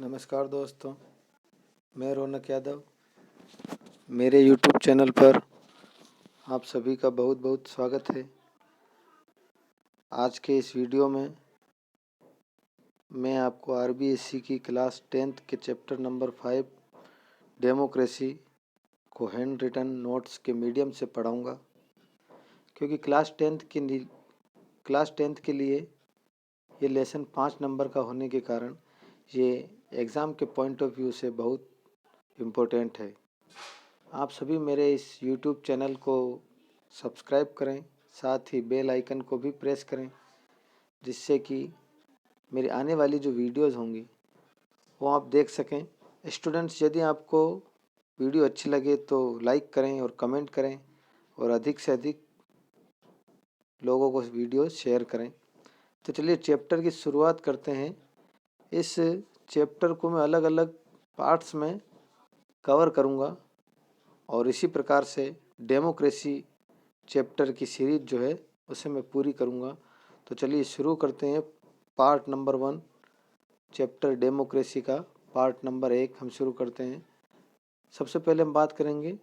नमस्कार दोस्तों, मैं रौनक यादव। मेरे YouTube चैनल पर आप सभी का बहुत बहुत स्वागत है। आज के इस वीडियो में मैं आपको RBSC की क्लास 10th के चैप्टर नंबर 5 डेमोक्रेसी को हैंड रिटन नोट्स के मीडियम से पढ़ाऊंगा, क्योंकि क्लास 10th के लिए ये लेसन 5 नंबर का होने के कारण ये एग्ज़ाम के पॉइंट ऑफ व्यू से बहुत इम्पोर्टेंट है। आप सभी मेरे इस YouTube चैनल को सब्सक्राइब करें, साथ ही बेल आइकन को भी प्रेस करें, जिससे कि मेरी आने वाली जो वीडियोज़ होंगी वो आप देख सकें। स्टूडेंट्स, यदि आपको वीडियो अच्छी लगे तो लाइक करें और कमेंट करें और अधिक से अधिक लोगों को वीडियो शेयर करें। तो चलिए चैप्टर की शुरुआत करते हैं। इस चैप्टर को मैं अलग अलग पार्ट्स में कवर करूँगा और इसी प्रकार से डेमोक्रेसी चैप्टर की सीरीज जो है उसे मैं पूरी करूँगा। तो चलिए शुरू करते हैं। पार्ट नंबर 1 चैप्टर डेमोक्रेसी का पार्ट नंबर 1 हम शुरू करते हैं। सबसे पहले हम बात करेंगे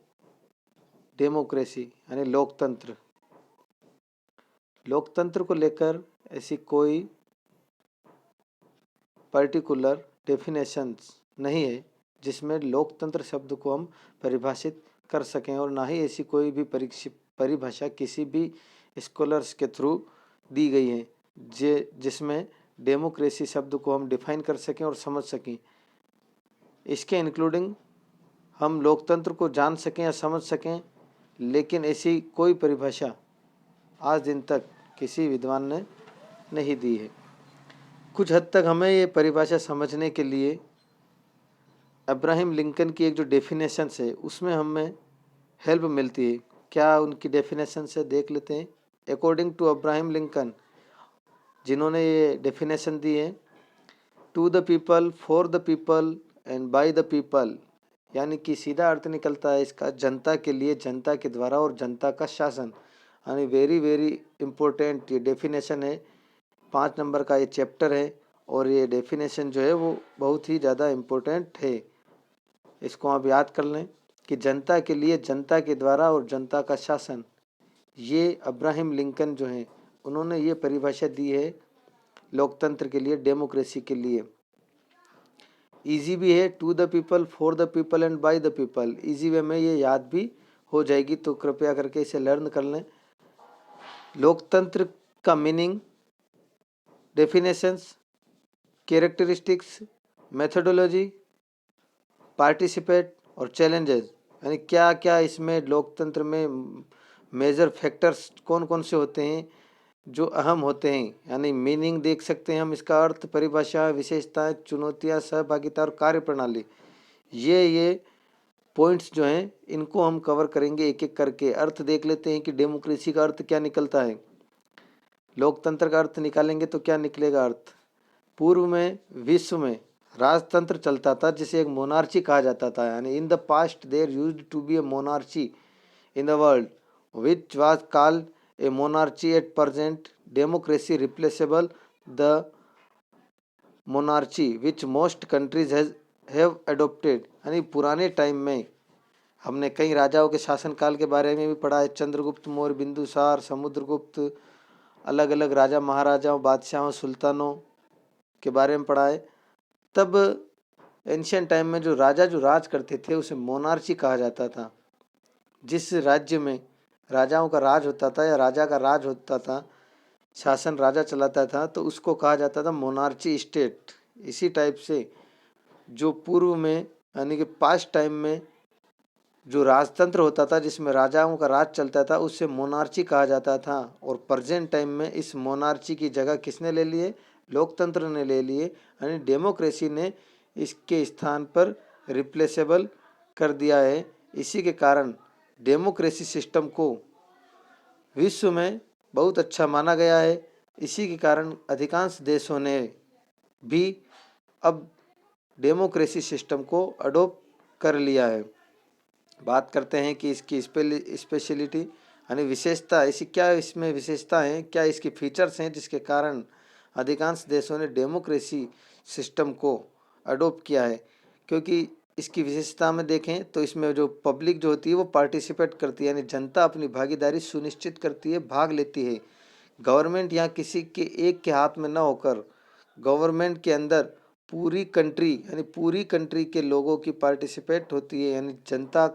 डेमोक्रेसी यानी लोकतंत्र। लोकतंत्र को लेकर ऐसी कोई पर्टिकुलर डेफिनेशंस नहीं है जिसमें लोकतंत्र शब्द को हम परिभाषित कर सकें, और ना ही ऐसी कोई भी परिभाषा किसी भी स्कॉलर्स के थ्रू दी गई है जिसमें डेमोक्रेसी शब्द को हम डिफाइन कर सकें और समझ सकें। इसके इंक्लूडिंग हम लोकतंत्र को जान सकें या समझ सकें, लेकिन ऐसी कोई परिभाषा आज दिन तक किसी विद्वान ने नहीं दी है। कुछ हद तक हमें ये परिभाषा समझने के लिए अब्राहम लिंकन की एक जो डेफिनेशन है उसमें हमें हेल्प मिलती है। क्या उनकी डेफिनेशन से देख लेते हैं। अकॉर्डिंग टू अब्राहम लिंकन, जिन्होंने ये डेफिनेशन दी है, to the people, for the people and by the people, यानी कि सीधा अर्थ निकलता है इसका जनता के लिए, जनता के द्वारा और जनता का शासन। यानी वेरी वेरी इम्पोर्टेंट ये डेफिनेशन है। 5 नंबर का ये चैप्टर है और ये डेफिनेशन जो है वो बहुत ही ज़्यादा इम्पोर्टेंट है। इसको आप याद कर लें कि जनता के लिए, जनता के द्वारा और जनता का शासन, ये अब्राहम लिंकन जो हैं उन्होंने ये परिभाषा दी है लोकतंत्र के लिए, डेमोक्रेसी के लिए। इजी भी है, to the people, for the people and by the people. Easy way में ये याद भी हो जाएगी, तो कृपया करके इसे लर्न कर लें। लोकतंत्र का meaning, definitions, characteristics, methodology, participate और चैलेंजेस, यानी क्या क्या इसमें लोकतंत्र में मेजर फैक्टर्स कौन कौन से होते हैं जो अहम होते हैं। यानी मीनिंग देख सकते हैं हम, इसका अर्थ, परिभाषा, विशेषताएं, चुनौतियां, सहभागिता और कार्यप्रणाली। ये पॉइंट्स जो हैं इनको हम कवर करेंगे एक एक करके। अर्थ देख लेते हैं कि डेमोक्रेसी का अर्थ क्या निकलता है। लोकतंत्र का अर्थ निकालेंगे तो क्या निकलेगा अर्थ। पूर्व में विश्व में राजतंत्र चलता था जिसे एक मोनार्ची कहा जाता था। यानी in the past there used to be a monarchy in the world which was called a monarchy. At present democracy replaceable the monarchy which most countries have adopted। यानी पुराने टाइम में हमने कई राजाओं के शासनकाल के बारे में भी पढ़ा है। चंद्रगुप्त मौर्य, बिंदुसार, समुद्रगुप्त, अलग अलग राजा महाराजाओं, बादशाहों, सुल्तानों के बारे में पढ़ा है। तब एंशियंट टाइम में जो राज करते थे उसे मोनार्ची कहा जाता था। जिस राज्य में राजाओं का राज होता था या राजा का राज होता था, शासन राजा चलाता था, तो उसको कहा जाता था मोनार्ची स्टेट। इसी टाइप से जो पूर्व में यानी कि पास्ट टाइम में जो राजतंत्र होता था जिसमें राजाओं का राज चलता था उसे मोनार्ची कहा जाता था। और प्रेजेंट टाइम में इस मोनार्ची की जगह किसने ले लिए? लोकतंत्र ने ले लिए। यानी डेमोक्रेसी ने इसके स्थान पर रिप्लेसेबल कर दिया है। इसी के कारण डेमोक्रेसी सिस्टम को विश्व में बहुत अच्छा माना गया है। इसी के कारण अधिकांश देशों ने भी अब डेमोक्रेसी सिस्टम को अडोप्ट कर लिया है। बात करते हैं कि इसकी स्पेशलिटी यानी विशेषता, ऐसी क्या इसमें विशेषता है, क्या इसकी फीचर्स हैं जिसके कारण अधिकांश देशों ने डेमोक्रेसी सिस्टम को अडोप्ट किया है, क्योंकि इसकी विशेषता में देखें तो इसमें जो पब्लिक जो होती है वो पार्टिसिपेट करती है, यानी जनता अपनी भागीदारी सुनिश्चित करती है, भाग लेती है। गवर्नमेंट यहाँ किसी के एक के हाथ में न होकर गवर्नमेंट के अंदर पूरी कंट्री यानी पूरी कंट्री के लोगों की पार्टिसिपेट होती है, यानी जनता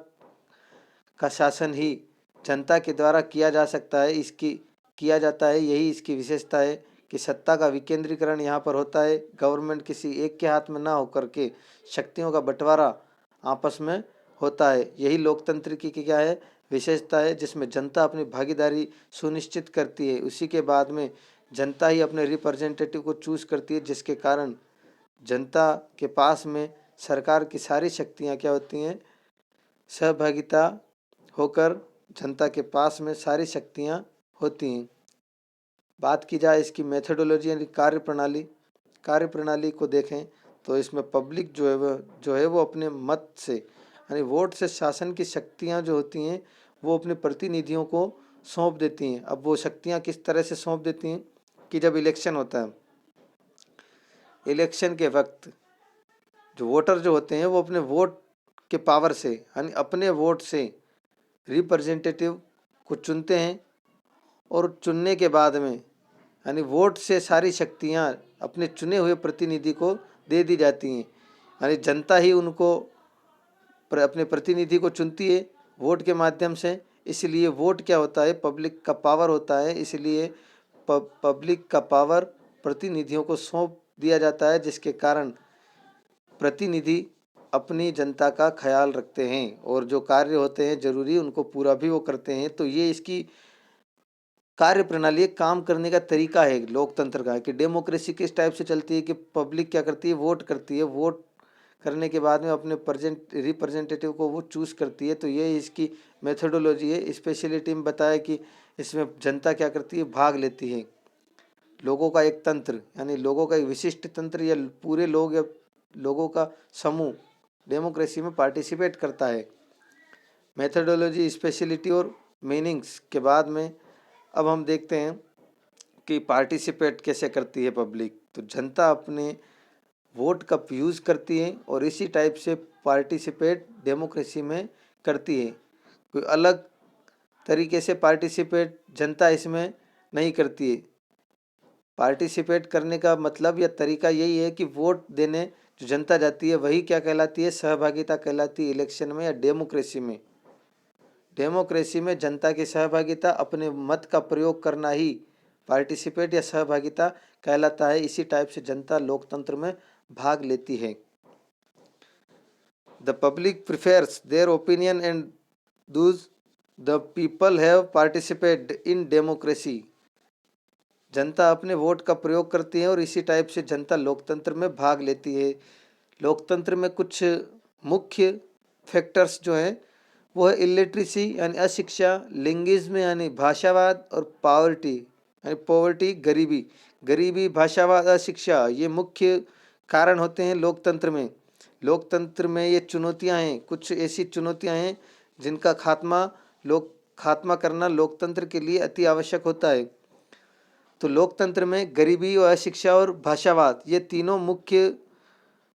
का शासन ही जनता के द्वारा किया जा सकता है, इसकी किया जाता है। यही इसकी विशेषता है कि सत्ता का विकेंद्रीकरण यहाँ पर होता है। गवर्नमेंट किसी एक के हाथ में ना होकर के शक्तियों का बंटवारा आपस में होता है। यही लोकतंत्र की क्या है विशेषता है, जिसमें जनता अपनी भागीदारी सुनिश्चित करती है। उसी के बाद में जनता ही अपने रिप्रेजेंटेटिव को चूज करती है, जिसके कारण जनता के पास में सरकार की सारी शक्तियाँ क्या होती हैं, सहभागिता होकर जनता के पास में सारी शक्तियाँ होती हैं। बात की जाए इसकी मेथोडोलॉजी यानी कार्यप्रणाली को देखें तो इसमें पब्लिक जो है वो अपने मत से यानी वोट से शासन की शक्तियाँ जो होती हैं वो अपने प्रतिनिधियों को सौंप देती हैं। अब वो शक्तियाँ किस तरह से सौंप देती हैं कि जब इलेक्शन होता है, इलेक्शन के वक्त जो वोटर जो होते हैं वो अपने वोट के पावर से यानी अपने वोट से रिप्रेजेंटेटिव को चुनते हैं, और चुनने के बाद में यानी वोट से सारी शक्तियां अपने चुने हुए प्रतिनिधि को दे दी जाती हैं। यानी जनता ही उनको अपने प्रतिनिधि को चुनती है वोट के माध्यम से। इसलिए वोट क्या होता है, पब्लिक का पावर होता है। इसलिए पब्लिक का पावर प्रतिनिधियों को सौंप दिया जाता है, जिसके कारण प्रतिनिधि अपनी जनता का ख्याल रखते हैं और जो कार्य होते हैं जरूरी उनको पूरा भी वो करते हैं। तो ये इसकी कार्य प्रणाली, काम करने का तरीका है लोकतंत्र का, कि डेमोक्रेसी किस टाइप से चलती है कि पब्लिक क्या करती है, वोट करती है, वोट करने के बाद में अपने रिप्रेजेंटेटिव को वो चूज करती है। तो ये इसकी मेथोडोलॉजी है। स्पेशलिटी में बताया कि इसमें जनता क्या करती है, भाग लेती है। लोगों का एक तंत्र यानी लोगों का एक विशिष्ट तंत्र या पूरे लोग या लोगों का समूह डेमोक्रेसी में पार्टिसिपेट करता है। मेथोडोलॉजी, स्पेशलिटी और मीनिंग्स के बाद में अब हम देखते हैं कि पार्टिसिपेट कैसे करती है पब्लिक। तो जनता अपने वोट का यूज़ करती है और इसी टाइप से पार्टिसिपेट डेमोक्रेसी में करती है। कोई अलग तरीके से पार्टिसिपेट जनता इसमें नहीं करती है। पार्टिसिपेट करने का मतलब या तरीका यही है कि वोट देने जो जनता जाती है वही क्या कहलाती है, सहभागिता कहलाती है इलेक्शन में या डेमोक्रेसी में। डेमोक्रेसी में जनता की सहभागिता, अपने मत का प्रयोग करना ही पार्टिसिपेट या सहभागिता कहलाता है। इसी टाइप से जनता लोकतंत्र में भाग लेती है। The public prefers their opinion and those the people have participate in democracy. जनता अपने वोट का प्रयोग करती है और इसी टाइप से जनता लोकतंत्र में भाग लेती है। लोकतंत्र में कुछ मुख्य फैक्टर्स जो हैं वो है इलिटरेसी यानी अशिक्षा, लिंगिज्म यानी भाषावाद, और पॉवर्टी यानी पॉवर्टी गरीबी, भाषावाद, अशिक्षा, ये मुख्य कारण होते हैं लोकतंत्र में। लोकतंत्र में ये चुनौतियां हैं, कुछ ऐसी चुनौतियां हैं जिनका खात्मा करना लोकतंत्र के लिए अति आवश्यक होता है। तो लोकतंत्र में गरीबी और अशिक्षा और भाषावाद ये तीनों मुख्य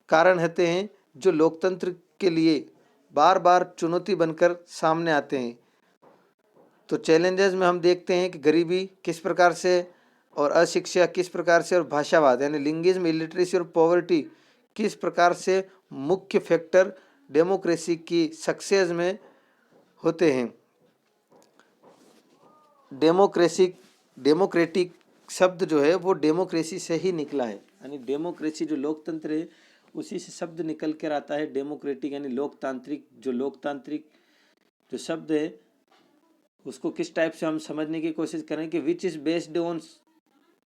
कारण होते हैं जो लोकतंत्र के लिए बार बार चुनौती बनकर सामने आते हैं। तो चैलेंजेस में हम देखते हैं कि गरीबी किस प्रकार से और अशिक्षा किस प्रकार से और भाषावाद यानी लिंगिज्म, इलिटरेसी और पॉवर्टी किस प्रकार से मुख्य फैक्टर डेमोक्रेसी की सक्सेस में होते हैं। डेमोक्रेटिक शब्द जो है वो डेमोक्रेसी से ही निकला है, यानी डेमोक्रेसी जो लोकतंत्र है उसी से शब्द निकल कर आता है डेमोक्रेटिक यानी लोकतांत्रिक। लोकतांत्रिक जो शब्द है उसको किस टाइप से हम समझने की कोशिश करें कि which is based on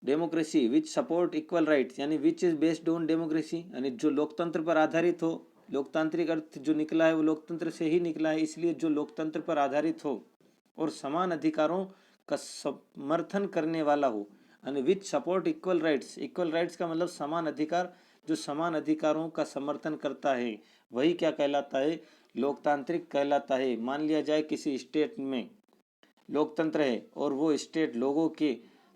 democracy which support equal rights, यानी which is based on democracy यानी जो लोकतंत्र पर आधारित हो। लोकतांत्रिक अर्थ जो निकला है वो लोकतंत्र से ही निकला है, इसलिए जो लोकतंत्र पर आधारित हो और समान अधिकारों का समर्थन करने वाला हो, यानी विच support equal rights. Equal rights का मतलब समान अधिकार, जो समान अधिकारों का समर्थन करता है वही क्या कहलाता है, लोकतांत्रिक कहलाता है। मान लिया जाए किसी स्टेट में लोकतंत्र है और वो स्टेट लोगों के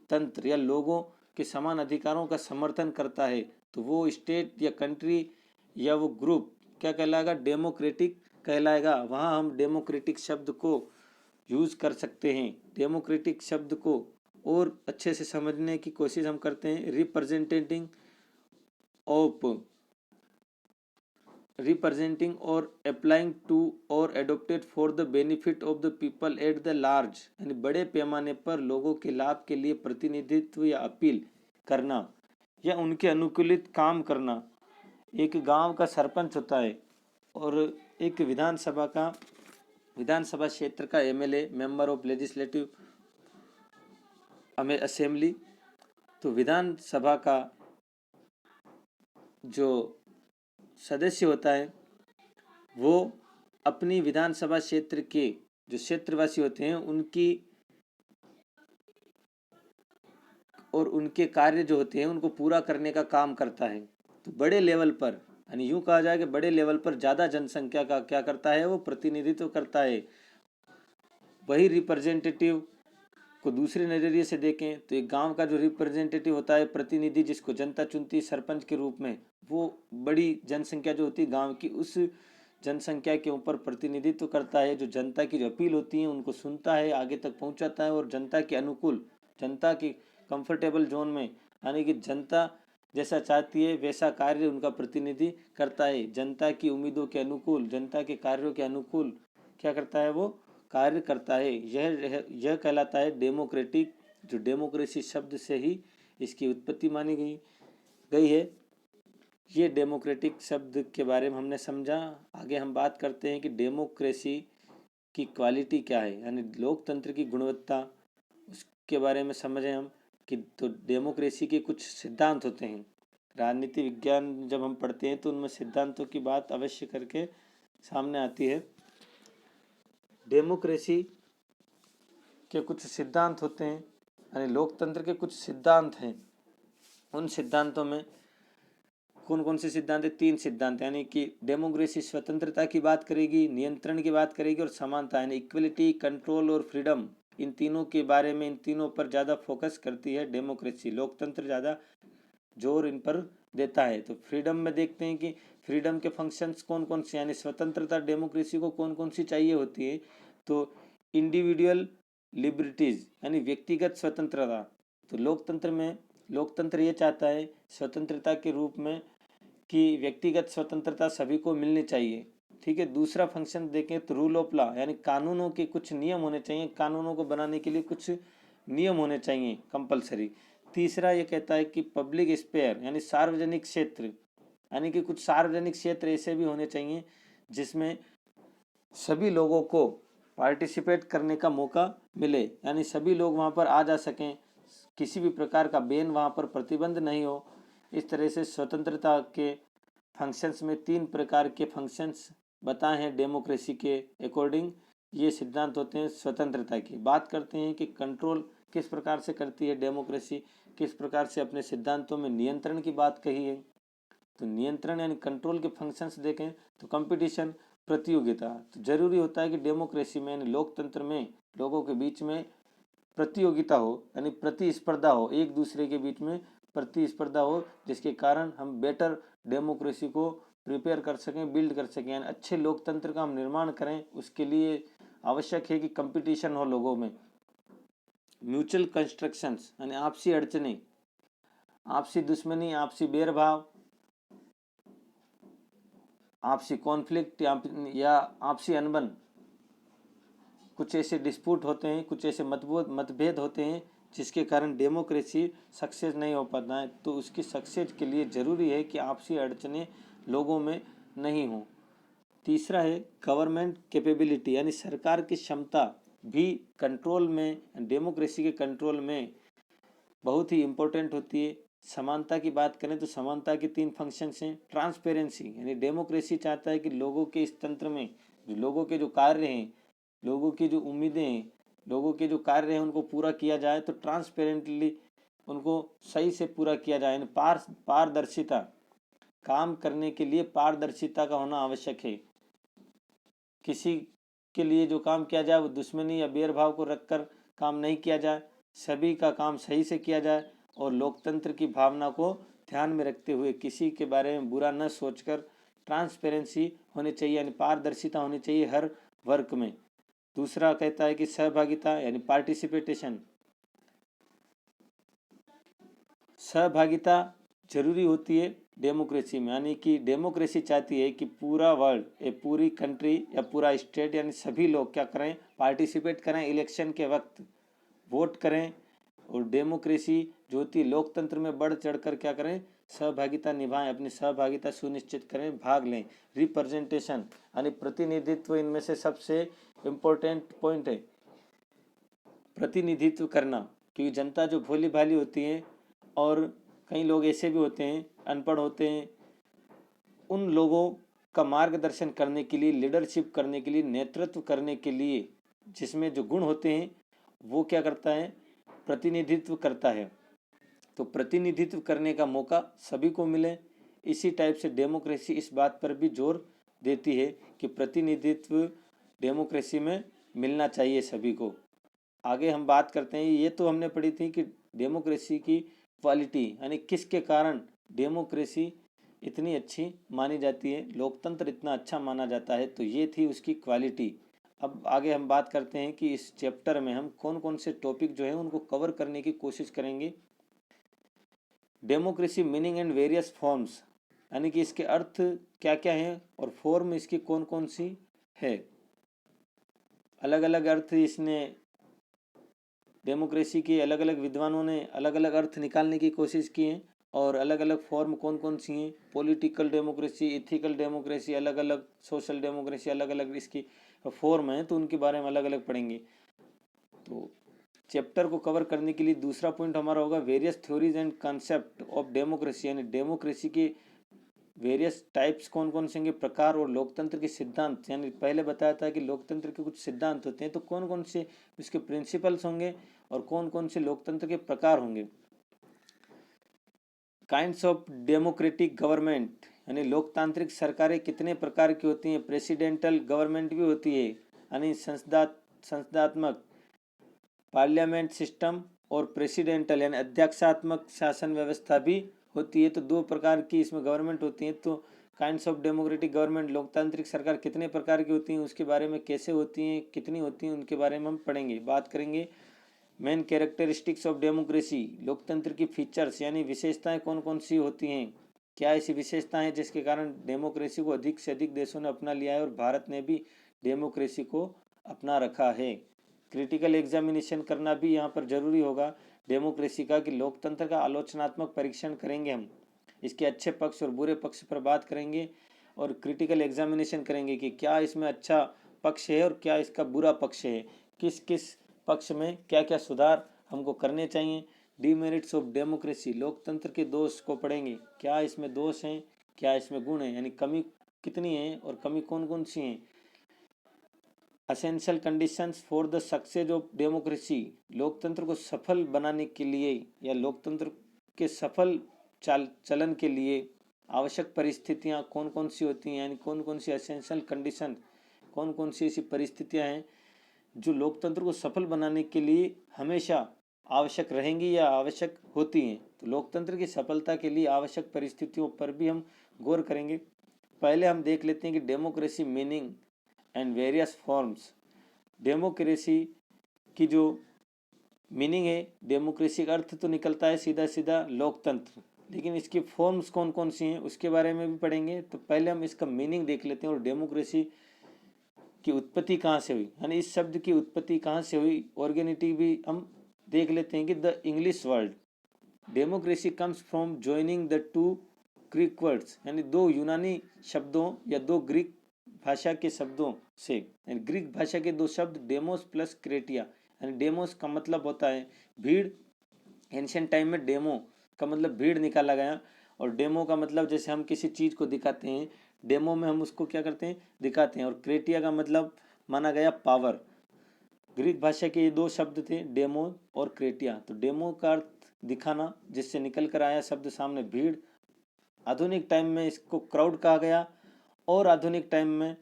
तंत्र या लोगों के समान अधिकारों का समर्थन करता है, तो वो स्टेट या कंट्री या वो ग्रुप क्या कहलाएगा, डेमोक्रेटिक कहलाएगा। वहाँ हम डेमोक्रेटिक शब्द को यूज़ कर सकते हैं। डेमोक्रेटिक शब्द को और अच्छे से समझने की कोशिश हम करते हैं। रिप्रेजेंटिंग और अप्लाइंग टू और adopted for the benefit of the people at the large, यानी बड़े पैमाने पर लोगों के लाभ के लिए प्रतिनिधित्व या अपील करना या उनके अनुकूलित काम करना। एक गांव का सरपंच होता है और एक विधानसभा क्षेत्र का MLA, member of legislative assembly. तो विधानसभा का जो सदस्य होता है वो अपनी विधानसभा क्षेत्र के जो क्षेत्रवासी होते हैं उनके कार्य जो होते हैं उनको पूरा करने का काम करता है। तो बड़े लेवल पर, यानी यूँ कहा जाए कि बड़े लेवल पर ज़्यादा जनसंख्या का क्या करता है, वो प्रतिनिधित्व करता है। वही रिप्रेजेंटेटिव को दूसरे नज़रिए से देखें तो एक गांव का जो रिप्रेजेंटेटिव होता है, प्रतिनिधि जिसको जनता चुनती है सरपंच के रूप में, वो बड़ी जनसंख्या जो होती है गांव की, उस जनसंख्या के ऊपर प्रतिनिधित्व करता है। जो जनता की जो अपील होती है उनको सुनता है, आगे तक पहुंचाता है और जनता के अनुकूल, जनता की कंफर्टेबल जोन में, यानी कि जनता जैसा चाहती है वैसा कार्य उनका प्रतिनिधि करता है। जनता की उम्मीदों के अनुकूल, जनता के कार्यों के अनुकूल क्या करता है, वो कार्य करता है। यह कहलाता है डेमोक्रेटिक, जो डेमोक्रेसी शब्द से ही इसकी उत्पत्ति मानी गई है। ये डेमोक्रेटिक शब्द के बारे में हमने समझा। आगे हम बात करते हैं कि डेमोक्रेसी की क्वालिटी क्या है, यानी लोकतंत्र की गुणवत्ता, उसके बारे में समझें हम कि तो डेमोक्रेसी के कुछ सिद्धांत होते हैं। राजनीति विज्ञान जब हम पढ़ते हैं तो उनमें सिद्धांतों की बात अवश्य करके सामने आती है। डेमोक्रेसी के कुछ सिद्धांत होते हैं, यानी लोकतंत्र के कुछ सिद्धांत हैं। उन सिद्धांतों में कौन कौन से सिद्धांत है? 3 सिद्धांत, यानी कि डेमोक्रेसी स्वतंत्रता की बात करेगी, नियंत्रण की बात करेगी और समानता, यानी इक्वलिटी, कंट्रोल और फ्रीडम। इन तीनों के बारे में, इन तीनों पर ज़्यादा फोकस करती है डेमोक्रेसी। लोकतंत्र ज़्यादा जोर इन पर देता है। तो फ्रीडम में देखते हैं कि फ्रीडम के फंक्शंस कौन कौन से, यानी स्वतंत्रता डेमोक्रेसी को कौन कौन सी चाहिए होती है। तो इंडिविजुअल लिबर्टीज, यानी व्यक्तिगत स्वतंत्रता। तो लोकतंत्र ये चाहता है स्वतंत्रता के रूप में कि व्यक्तिगत स्वतंत्रता सभी को मिलनी चाहिए। ठीक है। दूसरा फंक्शन देखें तो रूल ऑफ लॉ, यानी कानूनों के कुछ नियम होने चाहिए, कानूनों को बनाने के लिए कुछ नियम होने चाहिए कंपलसरी। तीसरा ये कहता है कि पब्लिक स्पेयर, यानी सार्वजनिक क्षेत्र, यानी कि कुछ सार्वजनिक क्षेत्र ऐसे भी होने चाहिए जिसमें सभी लोगों को पार्टिसिपेट करने का मौका मिले, यानी सभी लोग वहाँ पर आ जा सकें, किसी भी प्रकार का बैन वहाँ पर प्रतिबंध नहीं हो। इस तरह से स्वतंत्रता के फंक्शंस में 3 प्रकार के फंक्शंस बताए हैं डेमोक्रेसी के अकॉर्डिंग। ये सिद्धांत होते हैं स्वतंत्रता की। बात करते हैं कि कंट्रोल किस प्रकार से करती है डेमोक्रेसी, किस प्रकार से अपने सिद्धांतों में नियंत्रण की बात कही है। तो नियंत्रण यानी कंट्रोल के फंक्शंस देखें तो कंपटीशन, प्रतियोगिता। तो जरूरी होता है कि डेमोक्रेसी में, यानी लोकतंत्र में, लोगों के बीच में प्रतियोगिता हो, यानी प्रतिस्पर्धा हो, एक दूसरे के बीच में प्रतिस्पर्धा हो, जिसके कारण हम बेटर डेमोक्रेसी को प्रिपेयर कर सकें, बिल्ड कर सकें, यानी अच्छे लोकतंत्र का हम निर्माण करें। उसके लिए आवश्यक है कि कंपटीशन हो लोगों में। म्यूचुअल कंस्ट्रक्शंस, यानी आपसी अड़चने, आपसी दुश्मनी, आपसी बैरभाव, आपसी कॉन्फ्लिक्ट या आपसी अनबन, कुछ ऐसे डिस्प्यूट होते हैं, कुछ ऐसे मतभेद होते हैं जिसके कारण डेमोक्रेसी सक्सेस नहीं हो पाता है। तो उसकी सक्सेस के लिए ज़रूरी है कि आपसी अड़चने लोगों में नहीं हो। तीसरा है गवर्नमेंट कैपेबिलिटी, यानी सरकार की क्षमता भी कंट्रोल में, डेमोक्रेसी के कंट्रोल में बहुत ही इम्पोर्टेंट होती है। समानता की बात करें तो समानता के 3 फंक्शंस हैं। ट्रांसपेरेंसी, यानी डेमोक्रेसी चाहता है कि लोगों के इस तंत्र में जो लोगों के जो कार्य हैं, लोगों की जो उम्मीदें हैं, लोगों के जो कार्य हैं उनको पूरा किया जाए, तो ट्रांसपेरेंटली उनको सही से पूरा किया जाए। यानी पारदर्शिता, काम करने के लिए पारदर्शिता का होना आवश्यक है। किसी के लिए जो काम किया जाए वो दुश्मनी या बैरभाव को रखकर काम नहीं किया जाए, सभी का काम सही से किया जाए और लोकतंत्र की भावना को ध्यान में रखते हुए, किसी के बारे में बुरा न सोचकर ट्रांसपेरेंसी होनी चाहिए यानी पारदर्शिता होनी चाहिए हर वर्क में। दूसरा कहता है कि सहभागिता यानी पार्टिसिपेटेशन, सहभागिता जरूरी होती है डेमोक्रेसी में, यानी कि डेमोक्रेसी चाहती है कि पूरा वर्ल्ड, ये पूरी कंट्री या पूरा स्टेट यानी सभी लोग क्या करें, पार्टिसिपेट करें, इलेक्शन के वक्त वोट करें। और डेमोक्रेसी जो होती है लोकतंत्र में बढ़ चढ़कर क्या करें, सहभागिता निभाएं, अपनी सहभागिता सुनिश्चित करें, भाग लें। रिप्रेजेंटेशन यानी प्रतिनिधित्व, इनमें से सबसे इम्पोर्टेंट पॉइंट है प्रतिनिधित्व करना, क्योंकि जनता जो भोली भाली होती है और कई लोग ऐसे भी होते हैं अनपढ़ होते हैं, उन लोगों का मार्गदर्शन करने के लिए, लीडरशिप करने के लिए, नेतृत्व करने के लिए जिसमें जो गुण होते हैं वो क्या करता है, प्रतिनिधित्व करता है। तो प्रतिनिधित्व करने का मौका सभी को मिले। इसी टाइप से डेमोक्रेसी इस बात पर भी जोर देती है कि प्रतिनिधित्व डेमोक्रेसी में मिलना चाहिए सभी को। आगे हम बात करते हैं, ये तो हमने पढ़ी थी कि डेमोक्रेसी की क्वालिटी यानी किसके कारण डेमोक्रेसी इतनी अच्छी मानी जाती है, लोकतंत्र इतना अच्छा माना जाता है, तो ये थी उसकी क्वालिटी। अब आगे हम बात करते हैं कि इस चैप्टर में हम कौन कौन से टॉपिक जो है उनको कवर करने की कोशिश करेंगे। Democracy meaning and various forms, यानी कि इसके अर्थ क्या क्या हैं और फॉर्म इसकी कौन कौन सी है। अलग अलग अर्थ इसने डेमोक्रेसी के अलग अलग विद्वानों ने अलग अलग अर्थ निकालने की कोशिश की है और अलग अलग फॉर्म कौन कौन सी हैं, पॉलिटिकल डेमोक्रेसी, इथिकल डेमोक्रेसी, अलग अलग सोशल डेमोक्रेसी, अलग अलग इसकी फॉर्म है, तो उनके बारे में अलग अलग पढ़ेंगे। तो चैप्टर को कवर करने के लिए दूसरा पॉइंट हमारा होगा various theories and concept of democracy, यानी डेमोक्रेसी के वेरियस टाइप्स कौन कौन से होंगे, प्रकार, और लोकतंत्र के सिद्धांत, यानी पहले बताया था कि लोकतंत्र के कुछ सिद्धांत होते हैं, तो कौन कौन से उसके प्रिंसिपल्स होंगे और कौन कौन से लोकतंत्र के प्रकार होंगे। काइंड्स ऑफ डेमोक्रेटिक गवर्नमेंट, यानी लोकतांत्रिक सरकारें कितने प्रकार की होती हैं। प्रेसिडेंटल गवर्नमेंट भी होती है, यानी संसदात्मक पार्लियामेंट सिस्टम, और प्रेसिडेंटल यानी अध्यक्षात्मक शासन व्यवस्था भी होती है। तो दो प्रकार की इसमें गवर्नमेंट होती है। तो काइंड्स ऑफ डेमोक्रेटिक गवर्नमेंट, लोकतांत्रिक सरकार कितने प्रकार की होती हैं, उसके बारे में, कैसे होती हैं, कितनी होती हैं, उनके बारे में हम पढ़ेंगे, बात करेंगे। मेन कैरेक्टरिस्टिक्स ऑफ डेमोक्रेसी, लोकतंत्र की फीचर्स यानी विशेषताएं कौन कौन सी होती हैं, क्या ऐसी विशेषताएं हैं जिसके कारण डेमोक्रेसी को अधिक से अधिक देशों ने अपना लिया है और भारत ने भी डेमोक्रेसी को अपना रखा है। क्रिटिकल एग्जामिनेशन करना भी यहाँ पर जरूरी होगा डेमोक्रेसी का, कि लोकतंत्र का आलोचनात्मक परीक्षण करेंगे हम, इसके अच्छे पक्ष और बुरे पक्ष पर बात करेंगे और क्रिटिकल एग्जामिनेशन करेंगे कि क्या इसमें अच्छा पक्ष है और क्या इसका बुरा पक्ष है, किस किस पक्ष में क्या क्या सुधार हमको करने चाहिए। डीमेरिट्स ऑफ डेमोक्रेसी, लोकतंत्र के दोष को पढ़ेंगे, क्या इसमें दोष हैं, क्या इसमें गुण हैं, यानी कमी कितनी है और कमी कौन कौन सी हैं। Essential conditions for the success of democracy, लोकतंत्र को सफल बनाने के लिए या लोकतंत्र के सफल चलन के लिए आवश्यक परिस्थितियां कौन कौन सी होती हैं, यानी कौन कौन सी असेंशियल कंडीशन, कौन कौन सी ऐसी परिस्थितियां हैं जो लोकतंत्र को सफल बनाने के लिए हमेशा आवश्यक रहेंगी या आवश्यक होती हैं। तो लोकतंत्र की सफलता के लिए आवश्यक परिस्थितियों पर भी हम गौर करेंगे। पहले हम देख लेते हैं कि democracy meaning and various forms. Democracy की जो मीनिंग है, डेमोक्रेसी का अर्थ तो निकलता है सीधा सीधा लोकतंत्र, लेकिन इसकी फॉर्म्स कौन कौन सी हैं उसके बारे में भी पढ़ेंगे। तो पहले हम इसका मीनिंग देख लेते हैं और डेमोक्रेसी की उत्पत्ति कहाँ से हुई, यानी इस शब्द की उत्पत्ति कहाँ से हुई, ऑर्गेनिटी भी हम देख लेते हैं कि the English word democracy comes from joining the two Greek words, यानी दो यूनानी शब्दों या दो ग्रीक भाषा के शब्दों से, यानी ग्रीक भाषा के दो शब्द डेमोस प्लस क्रेटिया, यानी डेमोस का मतलब होता है भीड़, एंशियंट टाइम में डेमो का मतलब भीड़ निकाला गया, और डेमो का मतलब जैसे हम किसी चीज़ को दिखाते हैं, डेमो में हम उसको क्या करते हैं, दिखाते हैं। और क्रेटिया का मतलब माना गया पावर। ग्रीक भाषा के ये दो शब्द थे, डेमो और क्रेटिया। तो डेमो का अर्थ दिखाना, जिससे निकल कर आया शब्द सामने भीड़। आधुनिक टाइम में इसको क्राउड कहा गया और आधुनिक टाइम में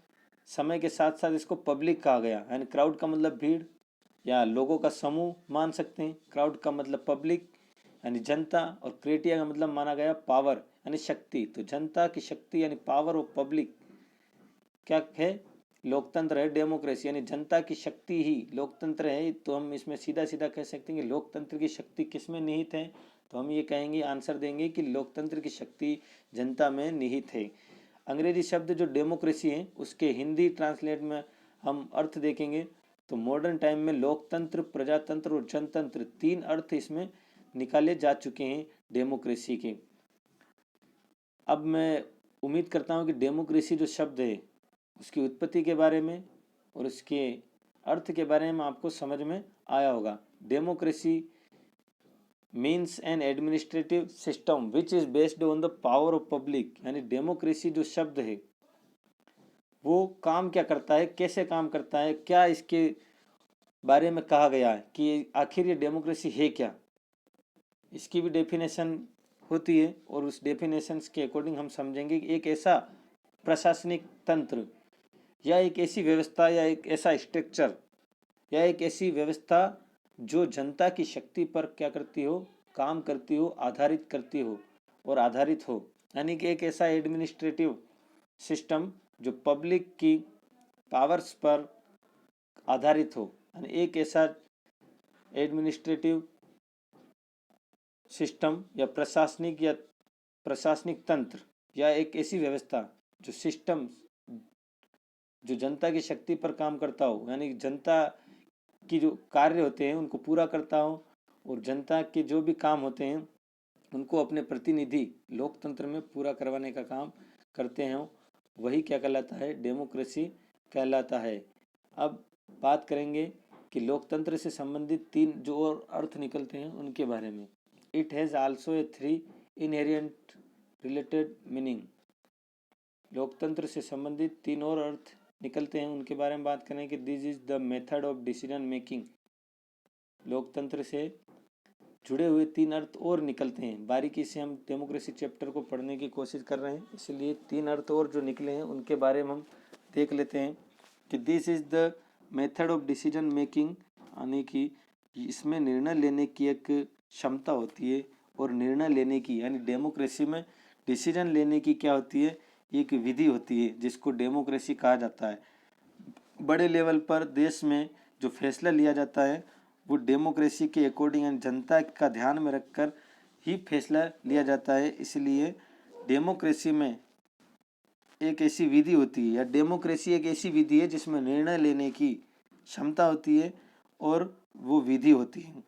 समय के साथ साथ इसको पब्लिक कहा गया, यानी क्राउड का मतलब भीड़ या लोगों का समूह मान सकते हैं, क्राउड का मतलब पब्लिक यानी जनता, और क्रेटिया का मतलब माना गया पावर, यानी शक्ति, तो जनता की शक्ति यानी पावर ऑफ पब्लिक क्या है, लोकतंत्र है, डेमोक्रेसी यानी जनता की शक्ति ही लोकतंत्र है। तो हम इसमें सीधा सीधा कह सकते हैं कि लोकतंत्र की शक्ति किस में निहित है, तो हम ये कहेंगे, आंसर देंगे कि लोकतंत्र की शक्ति जनता में निहित है। अंग्रेजी शब्द जो डेमोक्रेसी है उसके हिंदी ट्रांसलेट में हम अर्थ देखेंगे तो मॉडर्न टाइम में लोकतंत्र, प्रजातंत्र और जनतंत्र 3 अर्थ इसमें निकाले जा चुके हैं डेमोक्रेसी के। अब मैं उम्मीद करता हूँ कि डेमोक्रेसी जो शब्द है उसकी उत्पत्ति के बारे में और उसके अर्थ के बारे में आपको समझ में आया होगा। Democracy means N administrative system which is based on the power of public, यानी डेमोक्रेसी जो शब्द है वो काम क्या करता है, कैसे काम करता है, क्या इसके बारे में कहा गया है कि आखिर ये डेमोक्रेसी है क्या, इसकी भी डेफिनेशन होती है और उस डेफिनेशंस के अकॉर्डिंग हम समझेंगे कि एक ऐसा प्रशासनिक तंत्र या एक ऐसी व्यवस्था या एक ऐसा स्ट्रक्चर या एक ऐसी व्यवस्था जो जनता की शक्ति पर क्या करती हो, काम करती हो, आधारित करती हो और आधारित हो, यानी कि एक ऐसा एडमिनिस्ट्रेटिव सिस्टम जो पब्लिक की पावर्स पर आधारित हो, यानी एक ऐसा एडमिनिस्ट्रेटिव सिस्टम या प्रशासनिक तंत्र या एक ऐसी व्यवस्था जो सिस्टम जो जनता की शक्ति पर काम करता हो, यानी जनता की जो कार्य होते हैं उनको पूरा करता हो और जनता के जो भी काम होते हैं उनको अपने प्रतिनिधि लोकतंत्र में पूरा करवाने का काम करते हैं, वही क्या कहलाता है, डेमोक्रेसी कहलाता है। अब बात करेंगे कि लोकतंत्र से संबंधित 3 जो और अर्थ निकलते हैं उनके बारे में। It has also a 3 inherent related meaning, लोकतंत्र से संबंधित 3 और अर्थ निकलते हैं, उनके बारे में बात करें कि this is the method of decision making, लोकतंत्र से जुड़े हुए 3 अर्थ और निकलते हैं। बारीकी से हम डेमोक्रेसी चैप्टर को पढ़ने की कोशिश कर रहे हैं, इसलिए 3 अर्थ और जो निकले हैं उनके बारे में हम देख लेते हैं कि this is the method of decision making, यानी कि इसमें निर्णय लेने की एक क्षमता होती है और निर्णय लेने की यानी डेमोक्रेसी में डिसीजन लेने की क्या होती है, एक विधि होती है जिसको डेमोक्रेसी कहा जाता है। बड़े लेवल पर देश में जो फैसला लिया जाता है वो डेमोक्रेसी के अकॉर्डिंग एंड जनता का ध्यान में रखकर ही फैसला लिया जाता है, इसलिए डेमोक्रेसी में एक ऐसी विधि होती है या डेमोक्रेसी एक ऐसी विधि है जिसमें निर्णय लेने की क्षमता होती है और वो विधि होती है।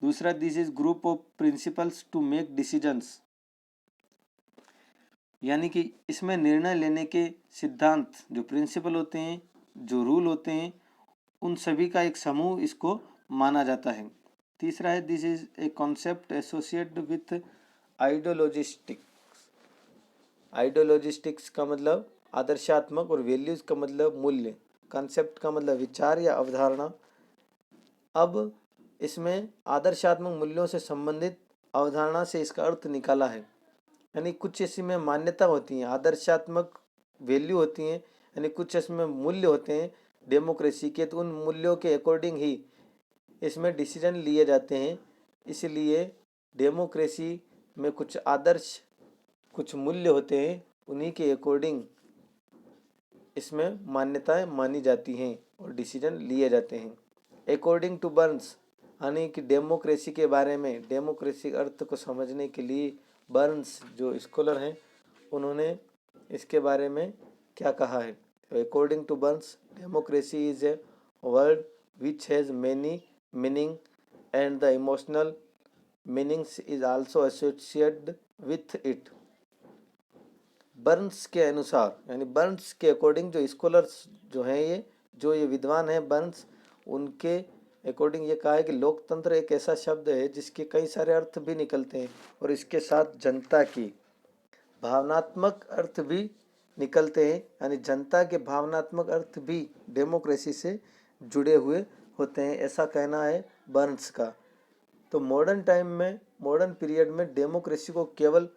दूसरा, this is group of principles to make decisions, यानी कि इसमें निर्णय लेने के सिद्धांत जो प्रिंसिपल होते हैं, जो रूल होते हैं, उन सभी का एक समूह इसको माना जाता है। तीसरा है, this is a concept associated with ideologistics, ideologistics का मतलब आदर्शात्मक और वैल्यूज का मतलब मूल्य, कॉन्सेप्ट का मतलब विचार या अवधारणा। अब इसमें आदर्शात्मक मूल्यों से संबंधित अवधारणा से इसका अर्थ निकाला है, यानी कुछ इसमें मान्यता होती हैं, आदर्शात्मक वैल्यू होती हैं, यानी कुछ इसमें मूल्य होते हैं डेमोक्रेसी के, तो उन मूल्यों के अकॉर्डिंग ही इसमें डिसीजन लिए जाते हैं। इसलिए डेमोक्रेसी में कुछ आदर्श, कुछ मूल्य होते हैं, उन्हीं के अकॉर्डिंग इसमें मान्यताएं मानी जाती हैं और डिसीजन लिए जाते हैं। अकॉर्डिंग टू बर्न्स, यानी कि डेमोक्रेसी के बारे में, डेमोक्रेसी अर्थ को समझने के लिए बर्न्स जो स्कॉलर हैं उन्होंने इसके बारे में क्या कहा है। According to Burns, democracy is a word which has many meaning and the emotional meanings is also associated with it. Burns के अनुसार, यानी बर्न्स के अकॉर्डिंग, जो स्कॉलर्स जो हैं ये विद्वान हैं बर्न्स, उनके अकॉर्डिंग ये कहा है कि लोकतंत्र एक ऐसा शब्द है जिसके कई सारे अर्थ भी निकलते हैं और इसके साथ जनता की भावनात्मक अर्थ भी निकलते हैं, यानी जनता के भावनात्मक अर्थ भी डेमोक्रेसी से जुड़े हुए होते हैं, ऐसा कहना है बर्न्स का। तो मॉडर्न टाइम में, मॉडर्न पीरियड में डेमोक्रेसी को केवल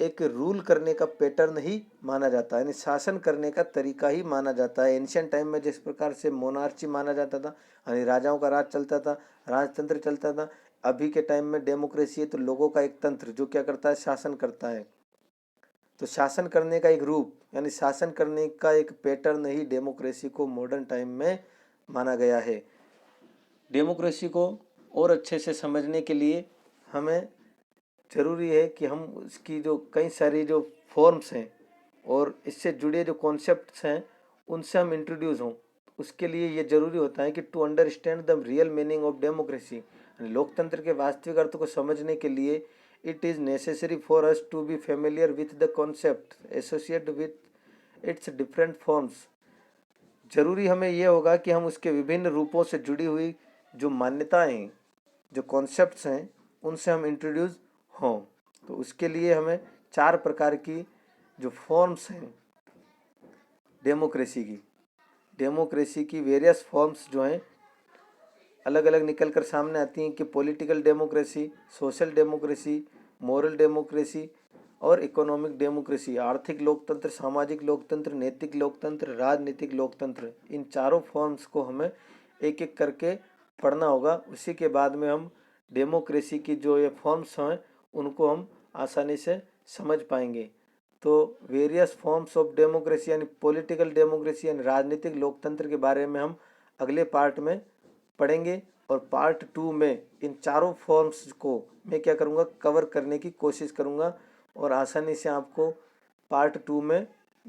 एक रूल करने का पैटर्न ही माना जाता है, यानी शासन करने का तरीका ही माना जाता है। एंशियंट टाइम में जिस प्रकार से मोनार्ची माना जाता था, यानी राजाओं का राज चलता था, राजतंत्र चलता था, अभी के टाइम में डेमोक्रेसी है तो लोगों का एक तंत्र जो क्या करता है, शासन करता है। तो शासन करने का एक रूप यानी शासन करने का एक पैटर्न ही डेमोक्रेसी को मॉडर्न टाइम में माना गया है। डेमोक्रेसी को और अच्छे से समझने के लिए हमें ज़रूरी है कि हम उसकी जो कई सारी जो फॉर्म्स हैं और इससे जुड़े जो कॉन्सेप्ट्स हैं उनसे हम इंट्रोड्यूस हों। उसके लिए ये ज़रूरी होता है कि to understand the real meaning of democracy, लोकतंत्र के वास्तविक अर्थ को समझने के लिए it is necessary for us to be familiar with the concept associate with its different forms. जरूरी हमें यह होगा कि हम उसके विभिन्न रूपों से जुड़ी हुई जो मान्यताएं हैं, जो कॉन्सेप्ट्स हैं, उनसे हम इंट्रोड्यूस हों। तो उसके लिए हमें 4 प्रकार की जो फॉर्म्स हैं डेमोक्रेसी की वेरियस फॉर्म्स जो हैं अलग अलग निकल कर सामने आती हैं कि political democracy, social democracy, moral democracy और इकोनॉमिक डेमोक्रेसी, आर्थिक लोकतंत्र, सामाजिक लोकतंत्र, नैतिक लोकतंत्र, राजनीतिक लोकतंत्र। इन चारों फॉर्म्स को हमें एक एक करके पढ़ना होगा। उसी के बाद में हम डेमोक्रेसी की जो ये फॉर्म्स हैं उनको हम आसानी से समझ पाएंगे। तो वेरियस फॉर्म्स ऑफ डेमोक्रेसी यानी पॉलिटिकल डेमोक्रेसी यानी राजनीतिक लोकतंत्र के बारे में हम अगले पार्ट में पढ़ेंगे और पार्ट 2 में इन चारों फॉर्म्स को मैं क्या करूँगा, कवर करने की कोशिश करूँगा और आसानी से आपको पार्ट 2 में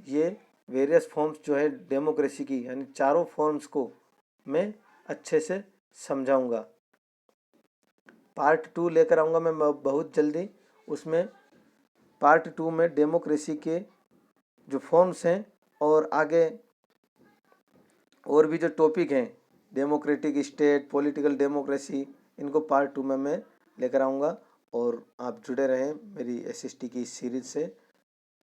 ये वेरियस फॉर्म्स जो है डेमोक्रेसी की यानी चारों फॉर्म्स को मैं अच्छे से समझाऊँगा। पार्ट 2 लेकर आऊँगा मैं बहुत जल्दी। उसमें पार्ट 2 में डेमोक्रेसी के जो फॉर्म्स हैं और आगे और भी जो टॉपिक हैं डेमोक्रेटिक स्टेट, पॉलिटिकल डेमोक्रेसी, इनको पार्ट 2 में मैं लेकर आऊँगा। और आप जुड़े रहें मेरी एसएसटी की इस सीरीज़ से।